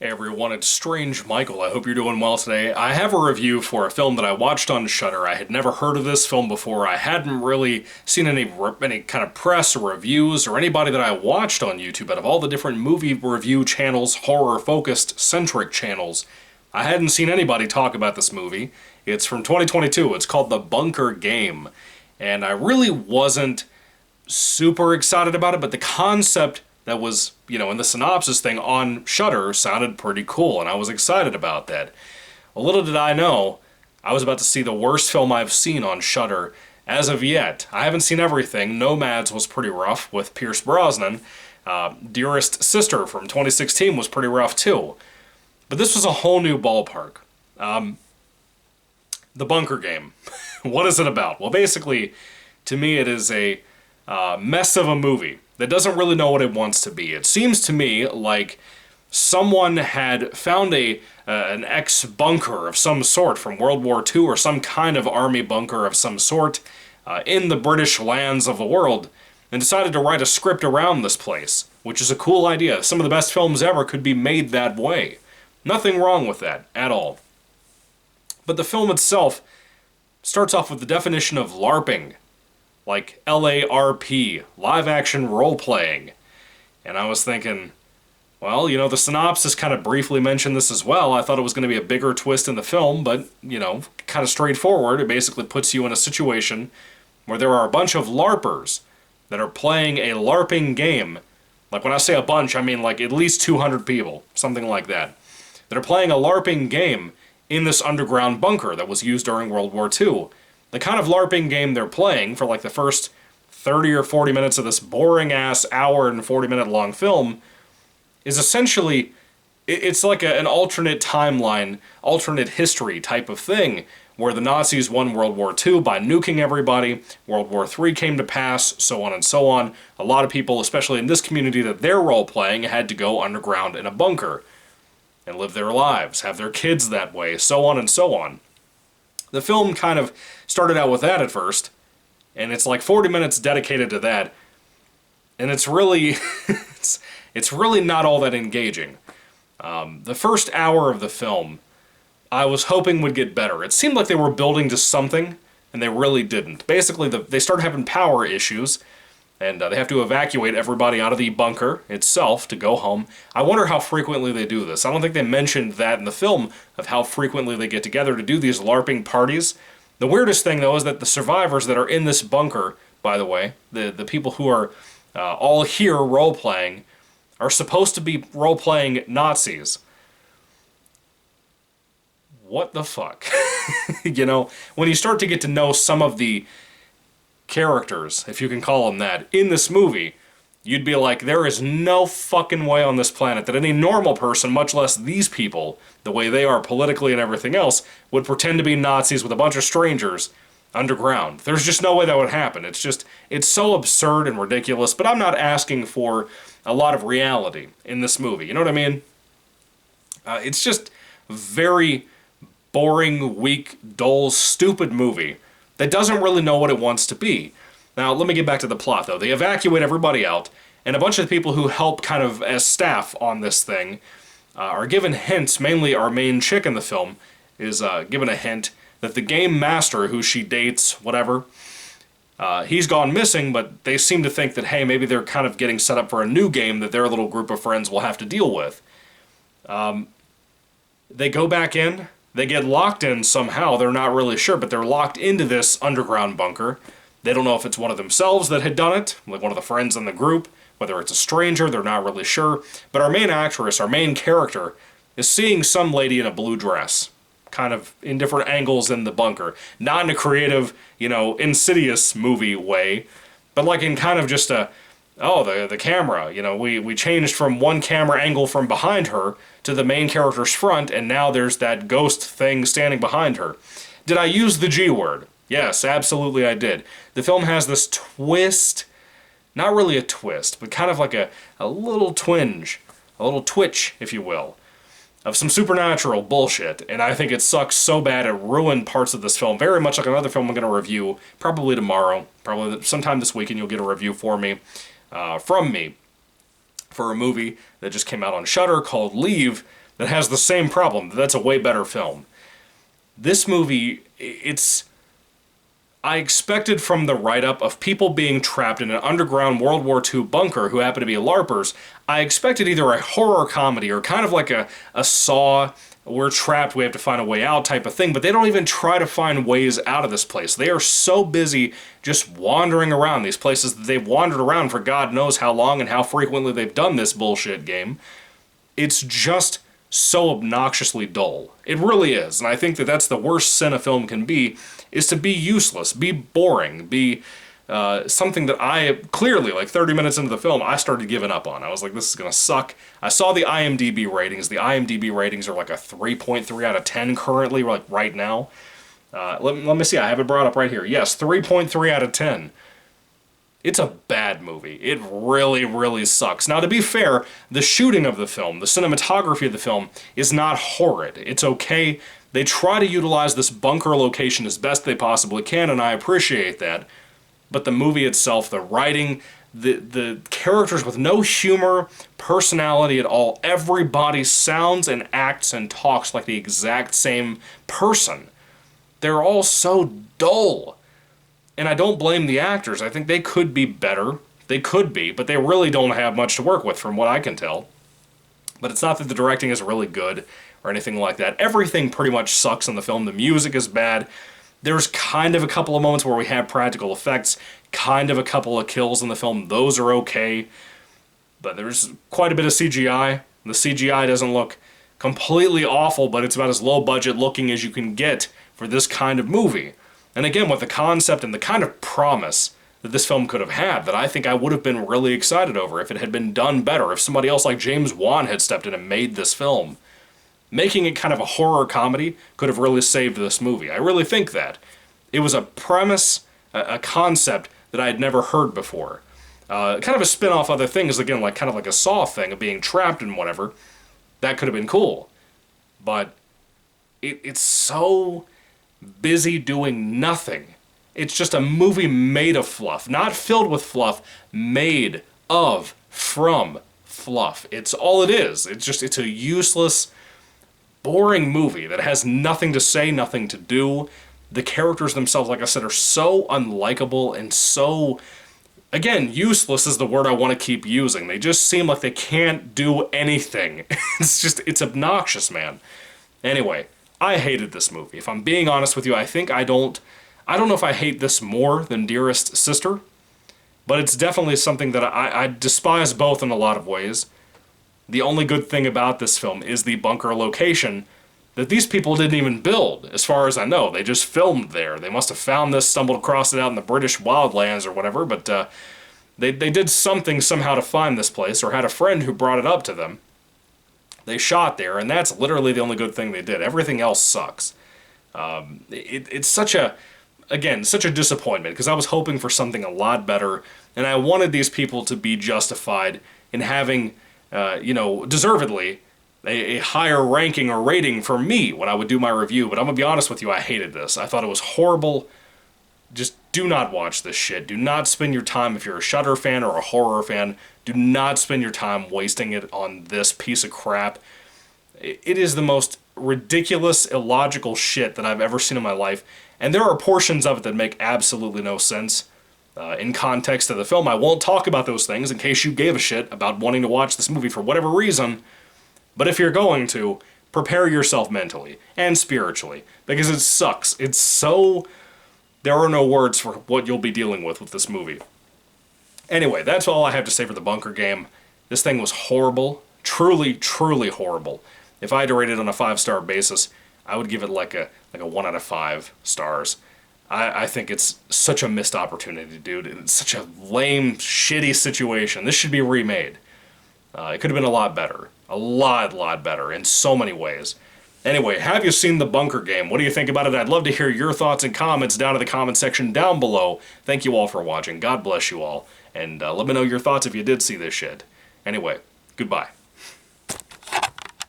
Hey everyone, it's Strange Michael. I hope you're doing well today. I have a review for a film that I watched on Shudder. I had never heard of this film before. I hadn't really seen any kind of press or reviews or anybody that I watched on YouTube out of all the different movie review channels, horror-focused, centric channels. I hadn't seen anybody talk about this movie. It's from 2022. It's called The Bunker Game. And I really wasn't super excited about it, but the concept that was, in the synopsis thing on Shudder sounded pretty cool, and I was excited about that. Well, little did I know, I was about to see the worst film I've seen on Shudder as of yet. I haven't seen everything. Nomads was pretty rough with Pierce Brosnan. Dearest Sister from 2016 was pretty rough too. But this was a whole new ballpark. The Bunker Game. What is it about? Well, basically, to me it is a mess of a movie that doesn't really know what it wants to be. It seems to me like someone had found an ex-bunker of some sort from World War II or some kind of army bunker of some sort in the British lands of the world and decided to write a script around this place, which is a cool idea. Some of the best films ever could be made that way. Nothing wrong with that at all. But the film itself starts off with the definition of LARPing. Like LARP, live action role playing. And I was thinking, well, the synopsis kind of briefly mentioned this as well. I thought it was going to be a bigger twist in the film, but, kind of straightforward. It basically puts you in a situation where there are a bunch of LARPers that are playing a LARPing game. Like when I say a bunch, I mean like at least 200 people, something like that. That are playing a LARPing game in this underground bunker that was used during World War II. The kind of LARPing game they're playing for like the first 30 or 40 minutes of this boring-ass hour and 40-minute long film is essentially, it's like an alternate timeline, alternate history type of thing, where the Nazis won World War II by nuking everybody, World War III came to pass, so on and so on. A lot of people, especially in this community that they're role-playing, had to go underground in a bunker and live their lives, have their kids that way, so on and so on. The film kind of started out with that at first, and it's like 40 minutes dedicated to that, and it's really, it's really not all that engaging. The first hour of the film, I was hoping would get better. It seemed like they were building to something, and they really didn't. Basically, they started having power issues, and they have to evacuate everybody out of the bunker itself to go home. I wonder how frequently they do this. I don't think they mentioned that in the film, of how frequently they get together to do these LARPing parties. The weirdest thing, though, is that the survivors that are in this bunker, by the way, the people who are all here role-playing, are supposed to be role-playing Nazis. What the fuck? When you start to get to know some of the characters, if you can call them that, in this movie, you'd be like, there is no fucking way on this planet that any normal person, much less these people, the way they are politically and everything else, would pretend to be Nazis with a bunch of strangers underground. There's just no way that would happen. It's so absurd and ridiculous, but I'm not asking for a lot of reality in this movie. You know what I mean? It's just very boring, weak, dull, stupid movie that doesn't really know what it wants to be. Now, let me get back to the plot, though. They evacuate everybody out, and a bunch of the people who help kind of as staff on this thing are given hints. Mainly our main chick in the film is given a hint that the game master, who she dates, whatever, he's gone missing, but they seem to think that, hey, maybe they're kind of getting set up for a new game that their little group of friends will have to deal with. They go back in. They get locked in somehow. They're not really sure, but they're locked into this underground bunker. They don't know if it's one of themselves that had done it, like one of the friends in the group, whether it's a stranger, they're not really sure. But our main actress, our main character, is seeing some lady in a blue dress, kind of in different angles in the bunker. Not in a creative, Insidious movie way, but like in kind of just the camera. We changed from one camera angle from behind her to the main character's front, and now there's that ghost thing standing behind her. Did I use the G word? Yes, absolutely I did. The film has this twist, not really a twist, but kind of like a little twinge, a little twitch, if you will, of some supernatural bullshit, and I think it sucks so bad it ruined parts of this film, very much like another film I'm going to review, probably tomorrow, probably sometime this week, and you'll get a review from me, for a movie that just came out on Shudder called Leave, that has the same problem. That's a way better film. This movie, it's... I expected from the write-up of people being trapped in an underground World War II bunker who happen to be LARPers, I expected either a horror comedy or kind of like a Saw, we're trapped, we have to find a way out type of thing, but they don't even try to find ways out of this place. They are so busy just wandering around these places that they've wandered around for God knows how long and how frequently they've done this bullshit game. It's just so obnoxiously dull. It really is, and I think that that's the worst sin a film can be, is to be useless, be boring, be something that I clearly, like 30 minutes into the film, I started giving up on. I was like, this is gonna suck. I saw the IMDb ratings. The IMDb ratings are like a 3.3 out of 10 currently, like right now. Let me see, I have it brought up right here. Yes, 3.3 out of 10. It's a bad movie. It really, really sucks. Now, to be fair, the shooting of the film, the cinematography of the film, is not horrid. It's okay. They try to utilize this bunker location as best they possibly can, and I appreciate that. But the movie itself, the writing, the characters with no humor, personality at all, everybody sounds and acts and talks like the exact same person. They're all so dull. And I don't blame the actors. I think they could be better. They could be, but they really don't have much to work with from what I can tell. But it's not that the directing is really good or anything like that. Everything pretty much sucks in the film. The music is bad. There's kind of a couple of moments where we have practical effects, kind of a couple of kills in the film. Those are okay. But there's quite a bit of CGI. The CGI doesn't look completely awful, but it's about as low budget looking as you can get for this kind of movie. And again, with the concept and the kind of promise that this film could have had, that I think I would have been really excited over if it had been done better, if somebody else like James Wan had stepped in and made this film. Making it kind of a horror comedy could have really saved this movie. I really think that. It was a premise, a concept that I had never heard before. Kind of a spin-off other things, again, like kind of like a Saw thing of being trapped and whatever. That could have been cool. But it's so busy doing nothing. It's just a movie made of fluff. Not filled with fluff, made of, from fluff. It's all it is. It's a useless, boring movie that has nothing to say, nothing to do. The characters themselves, like I said, are so unlikable and so, again, useless is the word I want to keep using. They just seem like they can't do anything. It's obnoxious, man. Anyway, I hated this movie. If I'm being honest with you, I don't know if I hate this more than Dearest Sister, but it's definitely something that I despise both in a lot of ways. The only good thing about this film is the bunker location that these people didn't even build, as far as I know. They just filmed there. They must have found this, stumbled across it out in the British wildlands or whatever, but they did something somehow to find this place, or had a friend who brought it up to them. They shot there, and that's literally the only good thing they did. Everything else sucks. It's such a disappointment, because I was hoping for something a lot better, and I wanted these people to be justified in having, deservedly, a higher ranking or rating for me when I would do my review. But I'm going to be honest with you, I hated this. I thought it was horrible. Just do not watch this shit. Do not spend your time, if you're a Shudder fan or a horror fan, do not spend your time wasting it on this piece of crap. It is the most ridiculous, illogical shit that I've ever seen in my life, and there are portions of it that make absolutely no sense in context of the film. I won't talk about those things in case you gave a shit about wanting to watch this movie for whatever reason, but if you're going to, prepare yourself mentally and spiritually, because it sucks. It's so... There are no words for what you'll be dealing with this movie. Anyway, that's all I have to say for The Bunker Game. This thing was horrible. Truly, truly horrible. If I had to rate it on a 5-star basis, I would give it like a 1 out of 5 stars. I think it's such a missed opportunity, dude. It's such a lame, shitty situation. This should be remade. It could have been a lot better. A lot better in so many ways. Anyway, have you seen The Bunker Game? What do you think about it? I'd love to hear your thoughts and comments down in the comment section down below. Thank you all for watching. God bless you all. And let me know your thoughts if you did see this shit. Anyway, goodbye.